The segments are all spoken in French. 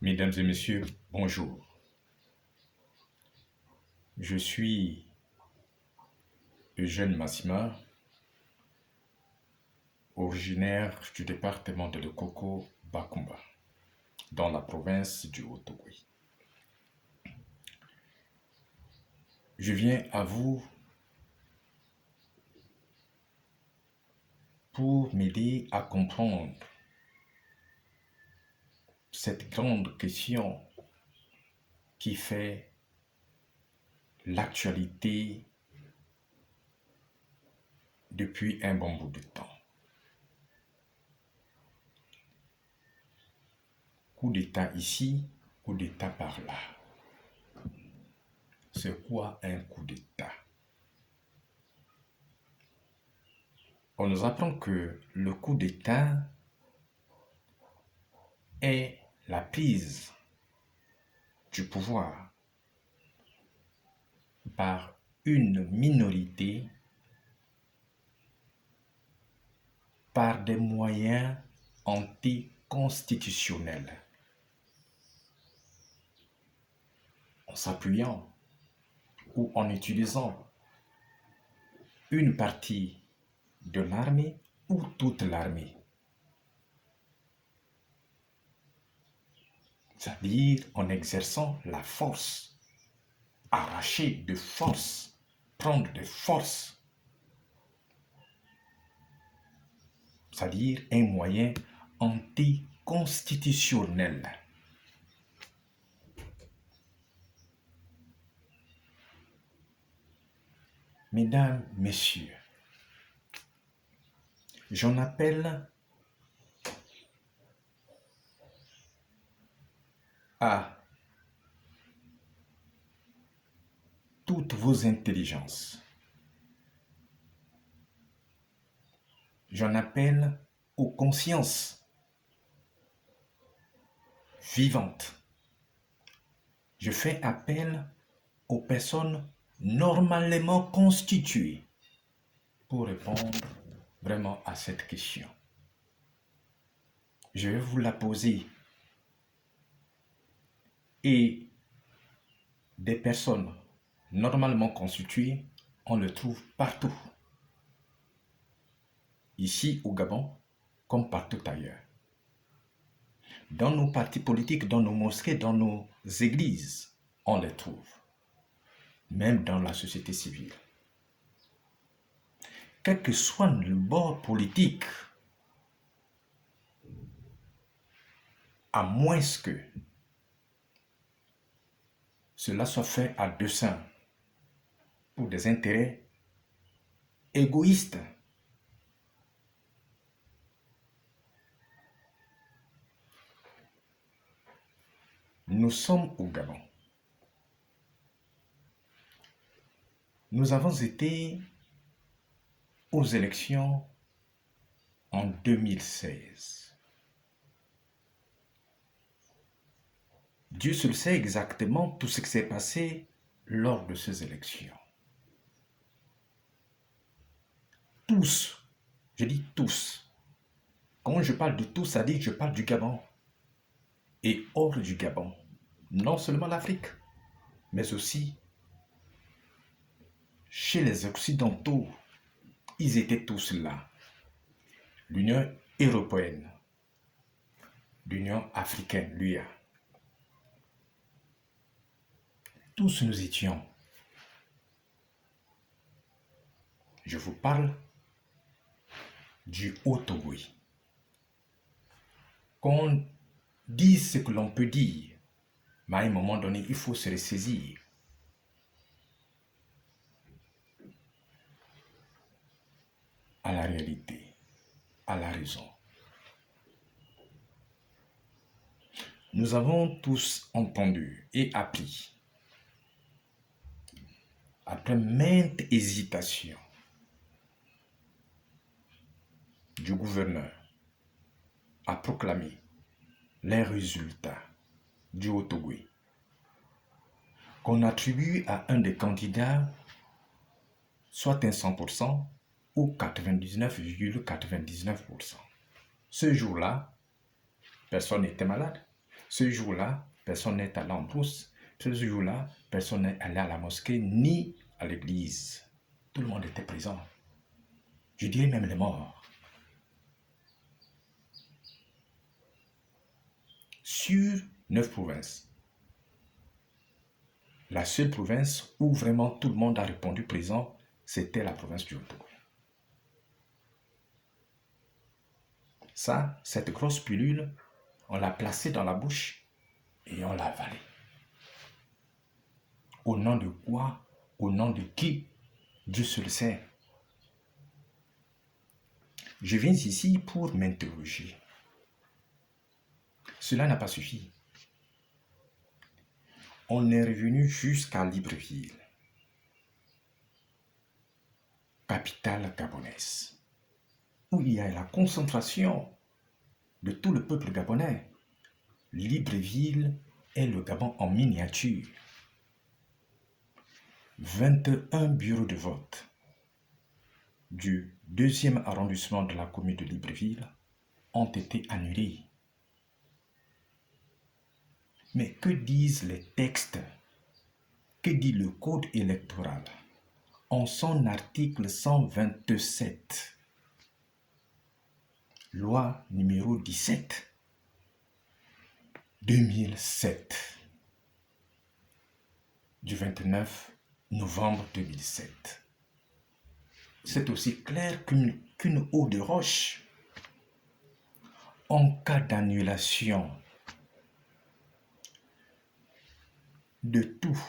Mesdames et messieurs, bonjour. Je suis Eugène Massima, originaire du département de Lekoko, Bakumba, dans la province du Haut-Ogooué. Je viens à vous pour m'aider à comprendre cette grande question qui fait l'actualité depuis un bon bout de temps. Coup d'État ici, coup d'État par là. C'est quoi un coup d'État? On nous apprend que le coup d'État est la prise du pouvoir par une minorité par des moyens anticonstitutionnels, en s'appuyant ou en utilisant une partie de l'armée ou toute l'armée. C'est-à-dire en exerçant la force, arracher de force, prendre de force. C'est-à-dire un moyen anticonstitutionnel. Mesdames, Messieurs, j'en appelle à toutes vos intelligences. J'en appelle aux consciences vivantes. Je fais appel aux personnes normalement constituées pour répondre vraiment à cette question. Je vais vous la poser. Et des personnes normalement constituées, on le trouve partout. Ici au Gabon, comme partout ailleurs. Dans nos partis politiques, dans nos mosquées, dans nos églises, on les trouve. Même dans la société civile. Quel que soit le bord politique, à moins que cela soit fait à dessein pour des intérêts égoïstes. Nous sommes au Gabon. Nous avons été aux élections en 2016. Dieu seul sait exactement tout ce qui s'est passé lors de ces élections. Tous, je dis tous. Quand je parle de tous, ça dit que je parle du Gabon et hors du Gabon. Non seulement l'Afrique, mais aussi chez les Occidentaux. Ils étaient tous là. L'Union européenne, l'Union africaine, l'UA. Tous nous étions. Je vous parle du Haut-Ogooué. Qu'on dise ce que l'on peut dire, mais à un moment donné, il faut se ressaisir. À la réalité, à la raison. Nous avons tous entendu et appris, après maintes hésitations du gouverneur, à proclamer les résultats du Haut-Ogooué, qu'on attribue à un des candidats soit un 100% ou 99,99%. Ce jour-là, personne n'était malade. Ce jour-là, personne n'est allé en brousse. Ce jour-là, personne n'est allé à la mosquée ni à l'église. Tout le monde était présent. Je dirais même les morts. Sur 9 provinces, la seule province où vraiment tout le monde a répondu présent, c'était la province du Haut-Togo. Ça, cette grosse pilule, on l'a placée dans la bouche et on l'a avalée. Au nom de quoi? Au nom de qui? Dieu seul sait. Je viens ici pour m'interroger. Cela n'a pas suffi. On est revenu jusqu'à Libreville, capitale gabonaise, où il y a la concentration de tout le peuple gabonais. Libreville est le Gabon en miniature. 21 bureaux de vote du 2e arrondissement de la commune de Libreville ont été annulés. Mais que disent les textes? Que dit le code électoral en son article 127, loi numéro 17, 2007, du 29 novembre 2007. C'est aussi clair qu'une eau de roche. En cas d'annulation de tout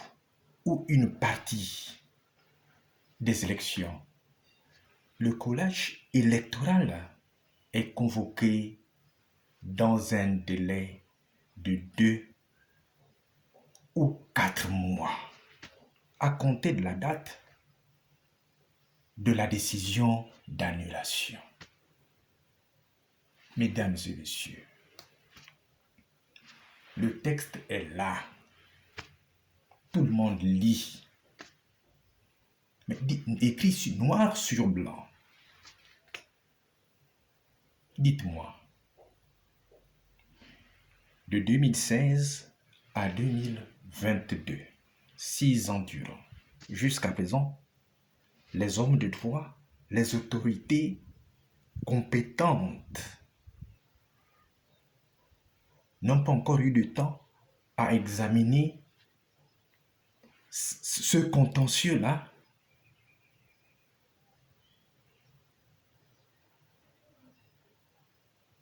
ou une partie des élections, le collège électoral est convoqué dans un délai de 2 ou 4 mois à compter de la date de la décision d'annulation. Mesdames et messieurs, le texte est là. Tout le monde lit. Mais écrit noir sur blanc. Dites-moi, de 2016 à 2022, 6 ans durant, jusqu'à présent, les hommes de droit, les autorités compétentes n'ont pas encore eu de temps à examiner ce contentieux-là.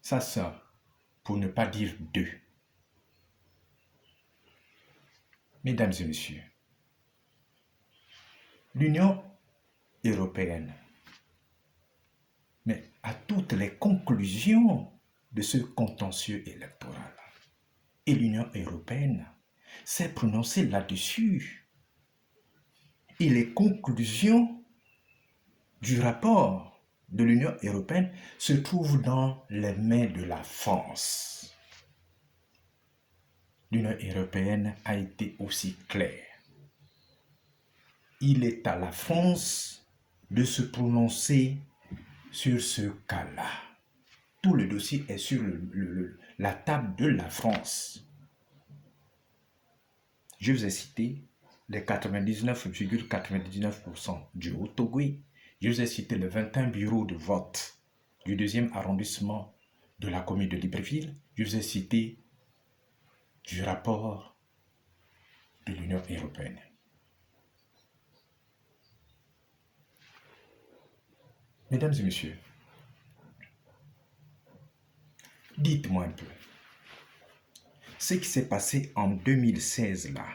Ça, pour ne pas dire 2. Mesdames et messieurs, l'Union européenne, mais à toutes les conclusions de ce contentieux électoral, et l'Union européenne s'est prononcée là-dessus. Et les conclusions du rapport de l'Union européenne se trouvent dans les mains de la France. L'Union européenne a été aussi claire. Il est à la France de se prononcer sur ce cas-là. Tout le dossier est sur la table de la France. Je vous ai cité les 99,99% du Haut-Togo. Je vous ai cité les 21 bureaux de vote du 2e arrondissement de la commune de Libreville. Je vous ai cité du rapport de l'Union européenne. Mesdames et messieurs, dites-moi un peu, ce qui s'est passé en 2016 là,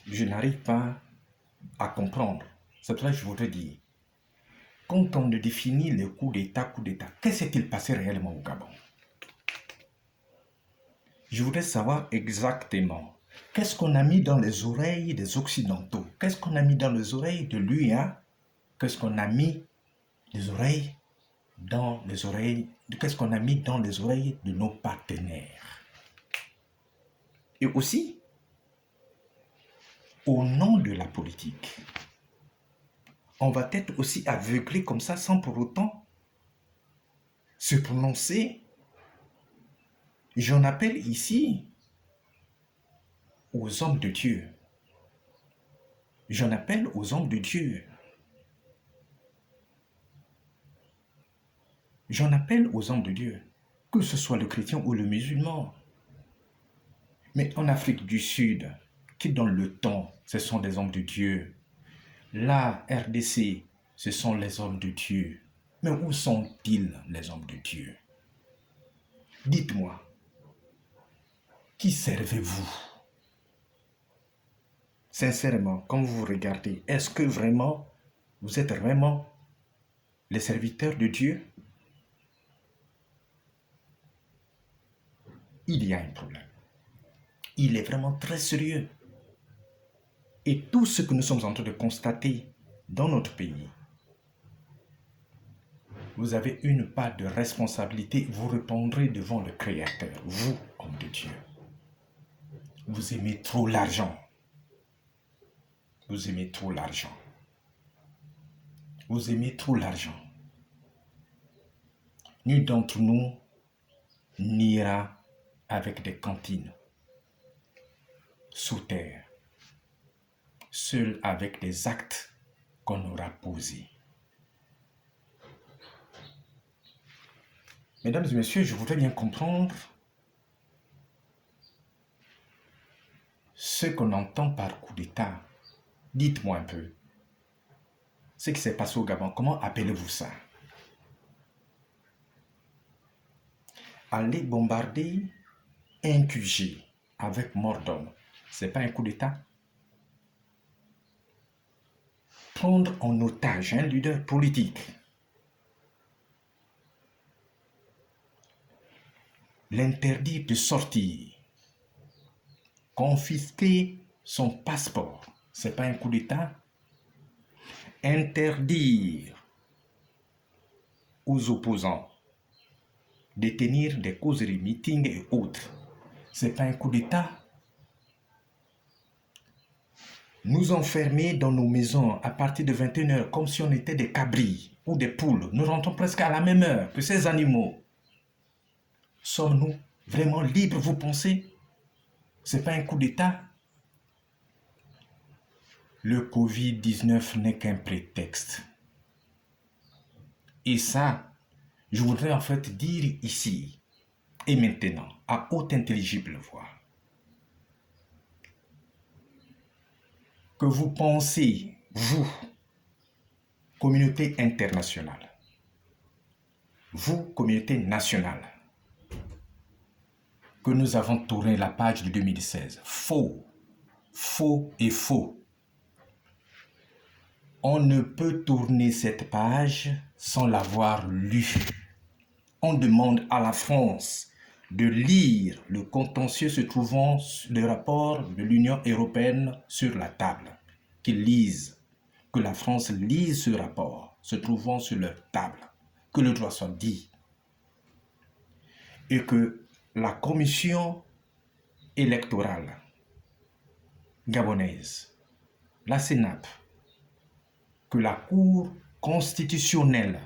je n'arrive pas à comprendre. C'est pour ça que je voudrais dire, quand on définit le coup d'État, qu'est-ce qui s'est passé réellement au Gabon? Je voudrais savoir exactement qu'est-ce qu'on a mis dans les oreilles des Occidentaux, qu'est-ce qu'on a mis dans les oreilles de l'UA, qu'est-ce qu'on a mis qu'est-ce qu'on a mis dans les oreilles de nos partenaires. Et aussi, au nom de la politique, on va être aussi aveuglé comme ça sans pour autant se prononcer J'en appelle ici aux hommes de Dieu. J'en appelle aux hommes de Dieu. J'en appelle aux hommes de Dieu, que ce soit le chrétien ou le musulman. Mais en Afrique du Sud, qui donne le temps, ce sont des hommes de Dieu. La RDC, ce sont les hommes de Dieu. Mais où sont-ils, les hommes de Dieu? Dites-moi, qui servez-vous? Sincèrement, quand vous regardez, est-ce que vraiment, vous êtes vraiment les serviteurs de Dieu? Il y a un problème. Il est vraiment très sérieux. Et tout ce que nous sommes en train de constater dans notre pays, vous avez une part de responsabilité, vous répondrez devant le Créateur, vous, homme de Dieu. Vous aimez trop l'argent. Vous aimez trop l'argent. Vous aimez trop l'argent. Nul d'entre nous n'ira avec des cantines sous terre, seul avec des actes qu'on aura posés. Mesdames et messieurs, je voudrais bien comprendre ce qu'on entend par coup d'État. Dites-moi un peu ce qui s'est passé au Gabon. Comment appelez-vous ça? Aller bombarder un QG avec mort d'homme, ce n'est pas un coup d'État? Prendre en otage un leader politique, l'interdire de sortir, confisquer son passeport, ce n'est pas un coup d'État? Interdire aux opposants de tenir des causeries, meetings et autres, ce n'est pas un coup d'État? Nous enfermer dans nos maisons à partir de 21h comme si on était des cabris ou des poules. Nous rentrons presque à la même heure que ces animaux. Sommes-nous vraiment libres, vous pensez? Ce n'est pas un coup d'État? Le Covid-19 n'est qu'un prétexte. Et ça, je voudrais en fait dire ici et maintenant, à haute intelligible voix, que vous pensez, vous, communauté internationale, vous, communauté nationale, que nous avons tourné la page de 2016. Faux, faux et faux. On ne peut tourner cette page sans l'avoir lue. On demande à la France de lire le contentieux se trouvant le rapport de l'Union européenne sur la table. Qu'ils lisent, que la France lise ce rapport se trouvant sur leur table, que le droit soit dit. Et que la commission électorale gabonaise, la CENAP, que la Cour constitutionnelle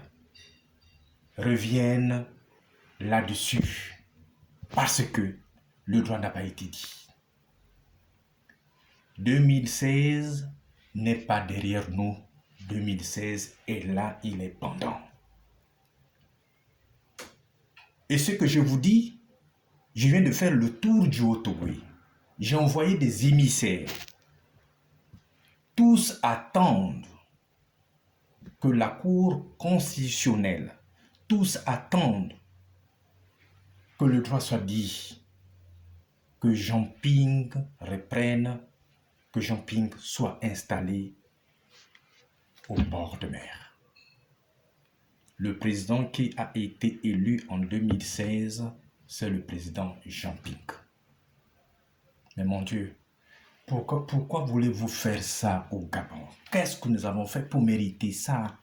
revienne là-dessus, parce que le droit n'a pas été dit. 2016 n'est pas derrière nous, 2016 est là, il est pendant. Et ce que je vous dis, je viens de faire le tour du Haut-Ogooué. J'ai envoyé des émissaires. Tous attendent que la Cour constitutionnelle, tous attendent que le droit soit dit, que Jean-Ping reprenne, que Jean-Ping soit installé au bord de mer. Le président qui a été élu en 2016, c'est le président Jean-Ping. Mais mon Dieu, pourquoi voulez-vous faire ça au Gabon? Qu'est-ce que nous avons fait pour mériter ça?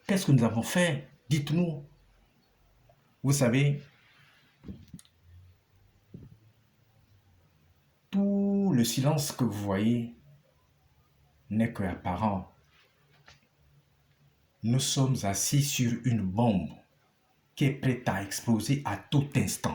Qu'est-ce que nous avons fait? Dites-nous. Vous savez, tout le silence que vous voyez n'est que apparent. Nous sommes assis sur une bombe qui est prête à exploser à tout instant.